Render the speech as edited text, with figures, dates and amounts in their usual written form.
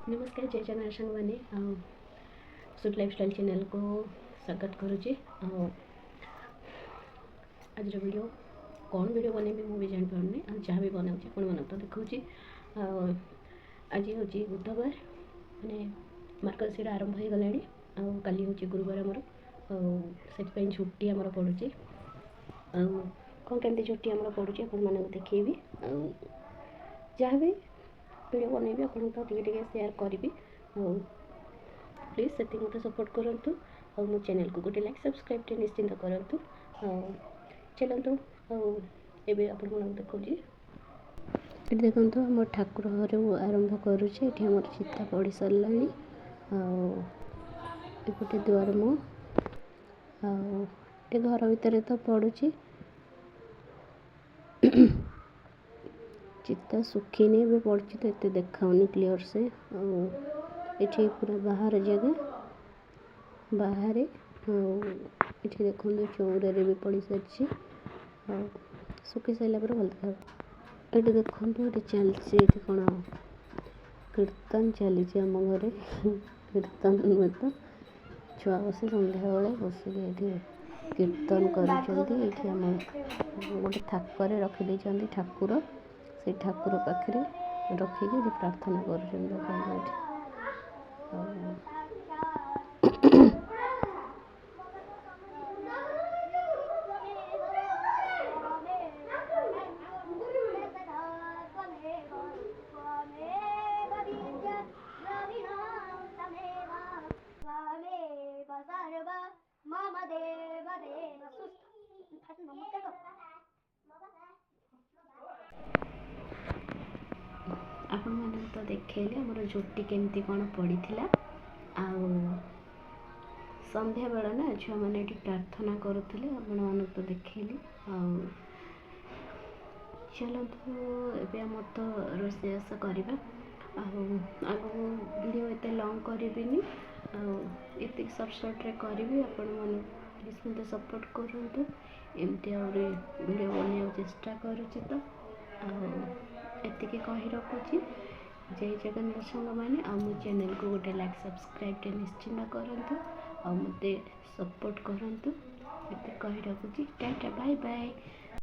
नमस्कार जय जगन्नाथ सांग मैंने सुट लाइफस्टाइल चैनल को स्वागत करुच्ची। आज वीडियो कौन वीडियो बनैबी मुझे जान पारनी जहाँ भी बनाऊँ आपण मन तो देखा आज हूँ बुधवार मैंने मार्गशीर आरंभ हो गला काली हूँ गुरुवार आमर से छुट्टी आमर पड़ुची कौन केमती छुट्टी आमर पड़ुची आपण मानक देखी जहाँ भी वीडियो बनैबी आपन तो टे सेयार करी प्लीज से मत सपोर्ट करूँ और मो चैनल को गोटे लाइक सब्सक्राइब टे निश्चिंत करूँ। चलतु एवं आपन देखा देखो आम ठाकुर घर आरंभ करुचे आम चिता पड़ सारा गोटे दुआर मो घर भितर तो पड़ुची चिता सुखीनी भी पड़ी तो ये देखाऊनी क्लीयर से ये पूरा बाहर जगह बाहर ये देखो चौरे भी पड़ सारी सुखी सारा भल देखा ये देखो ये चलती कौन कीर्तन चली आम घर कीर्तन नुहे तो छुआ बस सन्ध्या बेले बसिक कीर्तन कर गोटे थाकर रखिदे ठाकुर से ठाकुर पाखे रखिकी प्रार्थना कर आपण मैंने तो देखले आमर झोटी केमती कौन पड़ी संध्या बेला ना छुआ मैंने प्रार्थना करुले आपण मान तो देखली चलतु ए आम तो रोषेईबास करवा आग वीडियो एत लंग करी ये सर्ट करी आपण मन प्लीज मत सपोर्ट करूँ एमती वीडियो बनने चेष्टा करुच्ची तो एतिकी कही रखुची जय जगन्नाथ सांग मैंने मो चैनल को गोटे लाइक सब्सक्राइब टे निश्चिंत करूँ मत सपोर्ट करूँ ये कही रखुची टाटा बाय बाय।